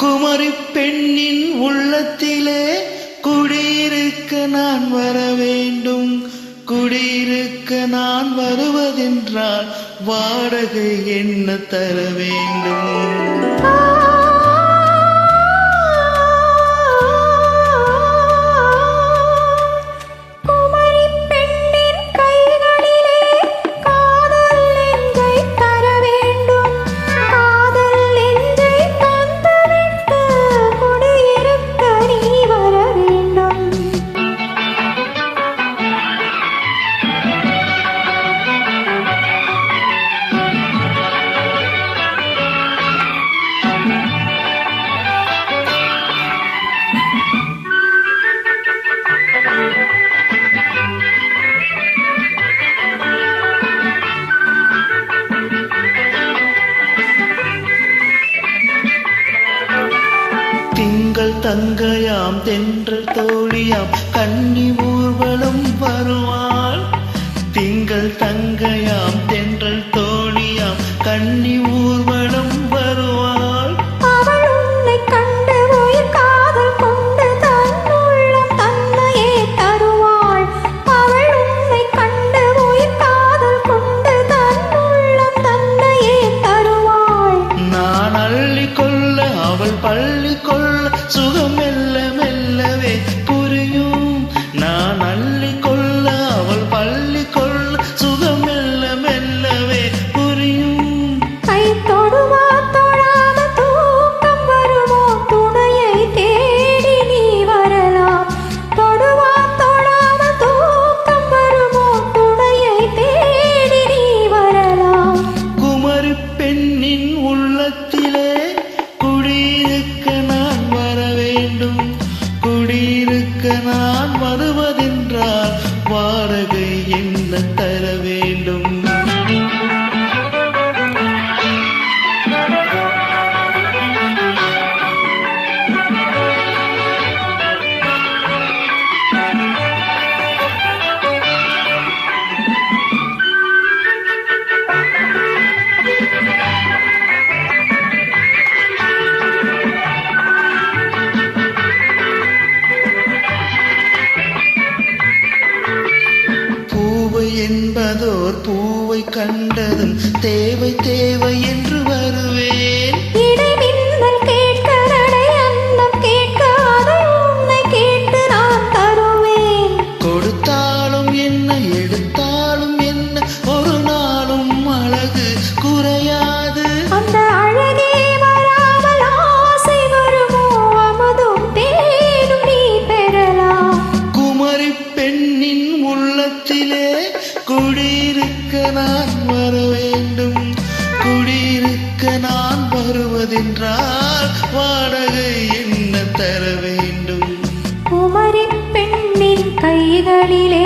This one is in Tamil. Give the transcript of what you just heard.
குமரி பெண்ணின் உள்ளத்திலே குடியிருக்க நான் வர வேண்டும். குடியிருக்க நான் வருவதென்றால் வாடகை என்ன தர வேண்டும்? திங்கள் தங்கையாம் தென்றல் தோழியாம் கன்னி ஊர்வலம் வருவாள். திங்கள் தங்கையாம் தென்றல் தோழியாம் கன்னி ஊர்வலம் வருவாள். அவள் உன்னை கண்டு உயிர் காதல் கொண்டு தன் உள்ளம் தன்னையே தருவாள். அவள் உன்னை கண்டு உயிர் காதல் கொண்டு தன் உள்ளம் தன்னையே தருவாள். நான் அள்ளி கொள்ள அவள் பள்ளி கொள்ள சுகம் மெல்ல மெல்லவே புரியும். நான் அள்ளி கொள்ள அவள் பள்ளி கொள்ள சுகம் மெல்ல மெல்லவே புரியும். கை தொடுவா தொடாம தூக்கம் வருமோ? துணையை தேடி நீ வரலாம். தொடுவா தொடாம தூக்கம் வருமோ? துணையை தேடி நீ வரலாம். குமரி பெண்ணின் உள்ளத்திலே குடியிருக்க நான் வர வேண்டும். குடியிருக்க நான் வருவதென்றால் வாடகை என்ன தர வேண்டும்? என்பதோர் பூவை கண்டதும் தேவை தேவை என்று வருவேன். இடைமின்னல் கேட்க நடை அன்னம் கேட்க அதை உன்னை கேட்டு நான் தருவேன். கொடுத்தாலும் என்ன எடுத்தாலும் என்ன ஒரு நாளும் அழகு குறையாது. அந்த அழகே வராமல் ஆசை வருமோ? அமுதும் தேனும் நீ பெறலாம். குமரி பெண்ணின் உள்ளத்திலே குடியிருக்க நான் வர வேண்டும். குடியிருக்க நான் வருவதென்றால் வாடகை என்ன தர வேண்டும்? குமரி பெண்ணின் கைகளிலே